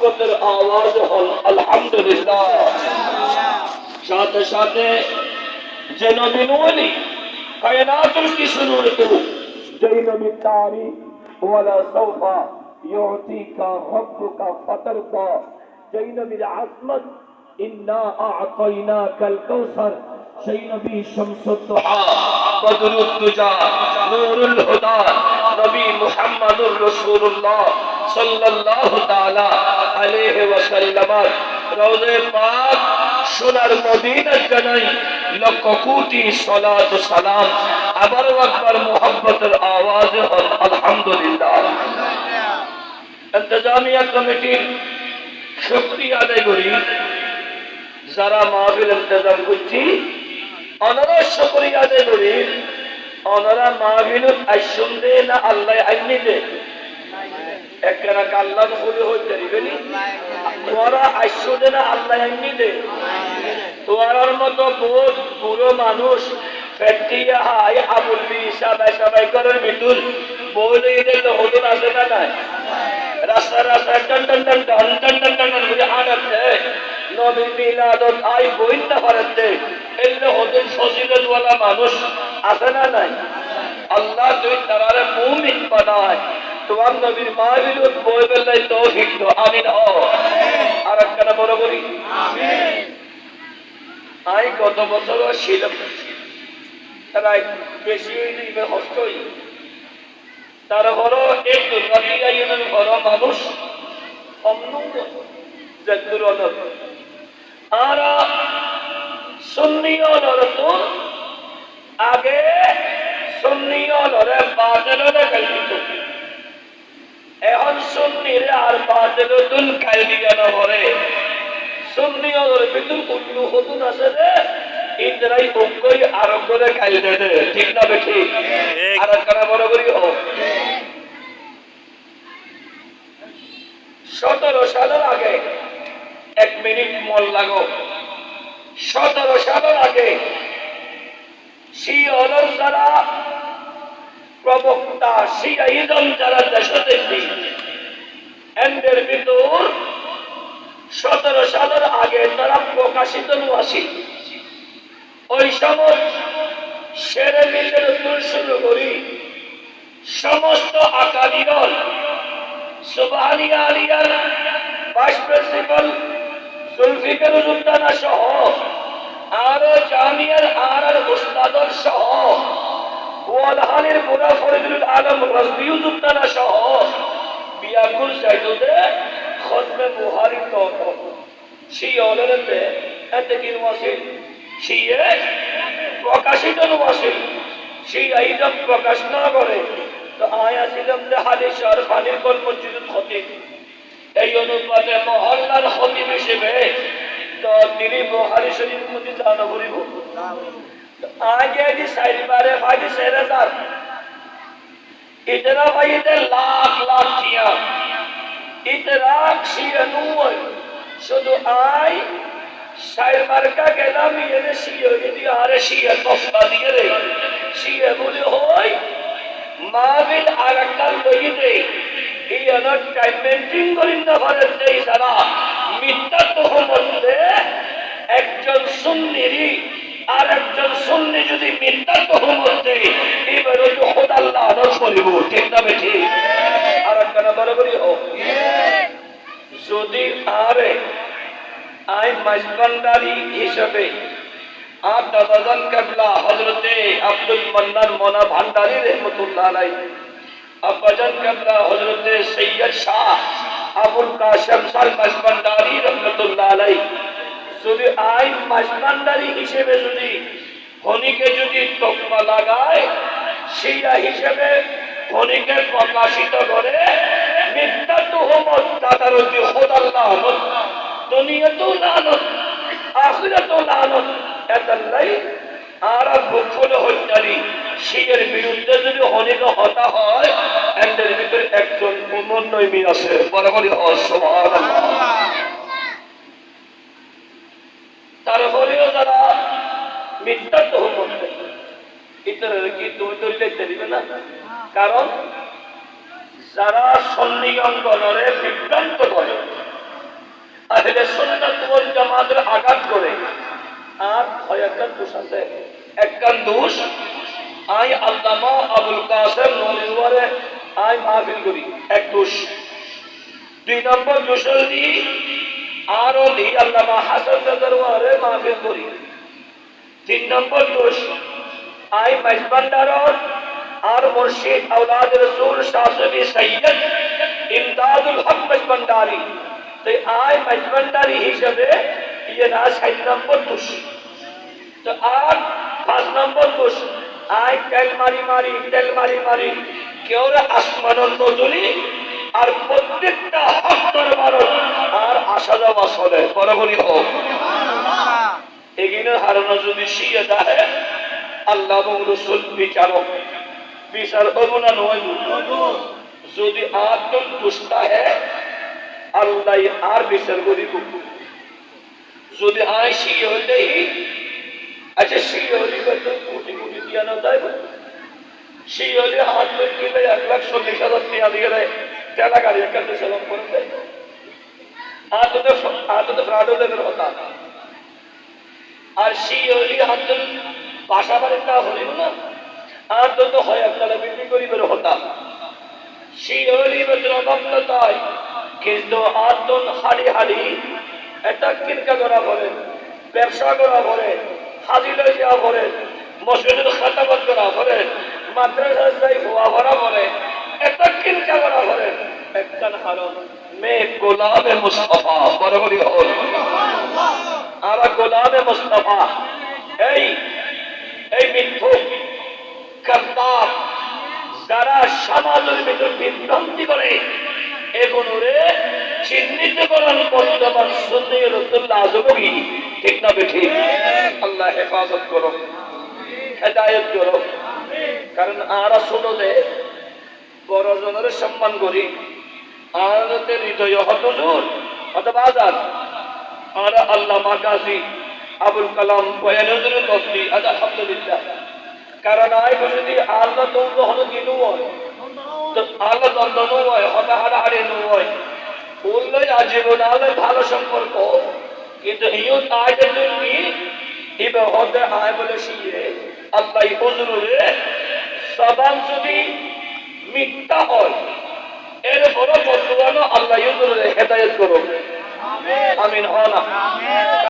मोहब्बतेर आवाज हल अल्हम्दुलिल्लाह। साथे साथे जे नबी नूनी कायनातुल किसनूर तू जै नबी तारीफ वला सौफा युतीका रब्बुका फतरदा जै नबी आज़मत इन्ना अअतैनाकल कौसर जै नबी शम्सुद दुहा बदरुद दुजा नूरुल हुदा नबी मुहम्मदुर रसूलुल्लाह सल्लल्लाहु ताला अलैहि वसल्लम रोज़े पाक সোনার মদিনা জানাই লক্ষ কোটি সালাত ও সালাম আবার আকবার মুহাব্বতের আওয়াজে আলহামদুলিল্লাহ। ইন্তজামিয়া কমিটির শুকরিয়া আদায় করি, যারা মাহফিল ইন্তজাম করছি ওনারা শুকরিয়া আদায় করি। ওনারা মাহফিল আইসুন দে না আল্লাহ আইনি দে একখানা আল্লাহ বলে হইতে দিবেনি তোরা আইসু দে না আল্লাহ আইনি দে তোরার মতো বহুত পুরো মানুষ ফেটিয়া হাই আবুল বিশা সবাই করে মিতুল বলে এদের তো হতো আছে না নাই রাস্তা রাস্তা টন টন টন টন টন টন টন করে আনাতে নবী মিলাদত আই বইতে পারতে এলে হতো ফজিলত ওয়ালা মানুষ আছে না নাই। আল্লাহ তুই তারারে মুমিন বানায় তোমার নবীর মাহফিলত বই বেলায় তৌফিক দাও আমিন। আর একখানা বড় করি আমিন। আই গত বছর ছিলাম তারা বেশি হইলে হস্তই তারপরও এই দুর্গাটিয়া ইউনিয়ন ঘর মানুষ অমনুঙ্গ জেদুরন আর সুন্নিয়ন তো আগে সুন্নিয়ন রে বাতিলরে কল্পিত এখন সুন্নিরে আর বাতিলতুন কালবিয়ান করে সুন্নিয়র ভিতর কুল্লু হতুন আছে রে ইন্দ্রাই ওকই আর করে কাল দে দে ঠিক না বেঠি আর কারা বরাবরই হোক। 17 সালের আগে 1 মিনিট মন লাগো 17 সালের আগে শিয়র যারা প্রবক্তা শিয়াইদম যারা দেশে দেখি এন্ডের ভিতর 17 সালের আগে তারা প্রকাশিত আসি ওই সময় শেরে মিলের দূর শুরু করি সমস্ত আকালিয়ল সুবহানিয়া আলিয়ার ভাইস প্রিন্সিপাল জুলফিকার উদ্দানা সহ আর জামিয়ার আর উস্তাদর সহ ওয়ালহানির বুরা ফরিদুল আলম রাজবি উদ্দানা সহ বিয়াকুল সাইদুদে খতমে বুহারি তো সেই অলরেতে এতে কি ওয়াসিল শিয়ে প্রকাশিত ওয়াসিল সেই আইদম প্রকাশ না করে তো আয়া ছিলাম যে হাদিস আর ফানির কোন মসজিদের খতিব এই অনুপাতে মহল্লার খতিব হিসেবে তো তিনি বুখারী শরীফ মধ্যে জানা করিব আগে দি সাইবারে ফাদি সেরাজার इतना भाई इतने लाख लाख किया इतना शियनुय शुद्ध आई शायर मार्का के नाम ये ने शियो यदि आरे शिय तोफा दिए रे शिय बोले होय माविल आरकल लई दे ये न टाइम मेंटेन করিন না ভারত দেই সারা মিথ্যা তোহমত দে একজন সুন্নিরি আর একজন সুন্নি যদি মিথ্যা তোহমত দেয় এবারে তো খোদা আল্লাহ আদর করিব ঠিক না বেঠি আর একখানা বরাবরই হোক যদি আরে আই মাজবান্ডারি হিসাবে আর দাদাজান কাবলা হযরতে আব্দুল মান্নান মোনা ভান্ডারী রহমাতুল্লাহ আলাইহি আব্বাজান কাবলা হযরতে সৈয়দ শাহ আবুল কাসেম সাল মাজবান্ডারী রহমাতুল্লাহ আলাইহি যদি আই মাজবান্ডারী হিসেবে যদি খনিকে যদি তকমা লাগায় শিয়া হিসেবে খনিকে প্রকাশিত করে মিথ্যা তুহমত তার যে খোদা লানত দুনিয়াতেও লানত আখিরাতেও লানত এতাল্লাই আর বুফল হত্যারি শিয়ের বিরুদ্ধে যদি খনিকে হতা হয় এদের ভিতরে একজন মুমন্নয়ী আছে বরাবরই সুবহানাল্লাহ। তারপরেও যারা মিথ্যা তোহমত দেয় ইতরের কি তুমি ধরতে দিবে না কারণ যারা সন্নিয়ঙ্গনরে বিভ্রান্ত করে আহলে সুন্নাত ওয়াল জামাতের আঘাত করে আর কয়েকটা দোষ আছে। একখান দোষ I Allama Abul Kasem নলিওয়ারে I মাহফিল করি, এক দোষ। 2 নম্বর দোষ হলি আরো দি আল্লামা হাসান দরবারে মাহফিল করি। 3 নম্বর দোষ আই মাইজবান্ডারর আর মুর্শিদ আওলাদ রাসূল শাসবি সৈয়দ ইমদাদুল হক মাইজবান্ডারি, তো আই মাইজবান্ডারি হিসেবে ইয়ে না 7 নম্বর দোষ। তো আর 5 নম্বর দোষ আই তেল মারি মারি কেউ আসমানন নজুলি আর প্রত্যেকটা হক দরবার আর আসা যাওয়া চলে বরাবরই হোক। এগিয়ে হারানো যদি শিয়ে দেয় আল্লাহ এবং রসুল বিচারক বিচার অবনা নয়। যদি আত্ম দুষ্টা হ্যাঁ আল্লাহ আর বিচার করি। যদি আয় শিয়ে হলেই আচ্ছা শিয়ে হলি কোটি কোটি দিয়া না দেয়, শিয়ে হলে হাত কিনে 1,40,000 টাকা দিয়ে দেয়, তেলা গাড়ি একটা সেলন করে দেয়। হাতে ফ্রাড হলে হতা আর শিয়ে হলি হাত বাসা বাড়ির তা হলিও না, আর তো হয় একতলা বিক্রি করিবের হতা। শিয়ে হলি বেতন অভাব তাই, কিন্তু আতন হাড়ি হাড়ি এটা কিনকা করা পড়ে, ব্যবসা করা পড়ে, হাজি লই যাওয়া পড়ে, মসজিদের খাতাবাদ করা পড়ে, মাদ্রাসায় যাই হওয়া ভরা পড়ে, এটা কিনকা করা পড়ে। একজন হারন মেয়ে গোলামে মুস্তাফা বরাবরই হল আর গোলামে মুস্তাফা এই মিথ্যুক কাদ্দাব যারা সমাজের ভিতর বিভ্রান্তি করে এগুলোরে চিহ্নিতকরণ বর্তমান সুন্নি রাসূলুল্লাহ আজমী ঠিক না বেঠিক। আল্লাহ হেফাজত করো, হেদায়েত করো। কারণ আরা ছোটতে বড় জনের সম্মান করি, আরতে হৃদয় হতজুর অথবা আজাদ আর আল্লামা গাজী আবুল কালাম বয়ানুজুর তফসির আলহামদুলিল্লাহ। কারণ আয় যদি আল্লাহ তো হলো দিনু হয় তো আল্লাহ দ্বন্দ্ব নয়, হতা হাড়াহাড়ি নয়, বললে আজীবন আল্লাহ ভালো সম্পর্ক। কিন্তু ইউ আয়দের জন্য এবার হতে আয় বলে শিয়ে আল্লাহ হুজুরে সবান যদি মিথ্যা হয় এরপরও বর্তমানে আল্লাহ হুজুরে হেদায়েত করুন। আমিন। হয় না?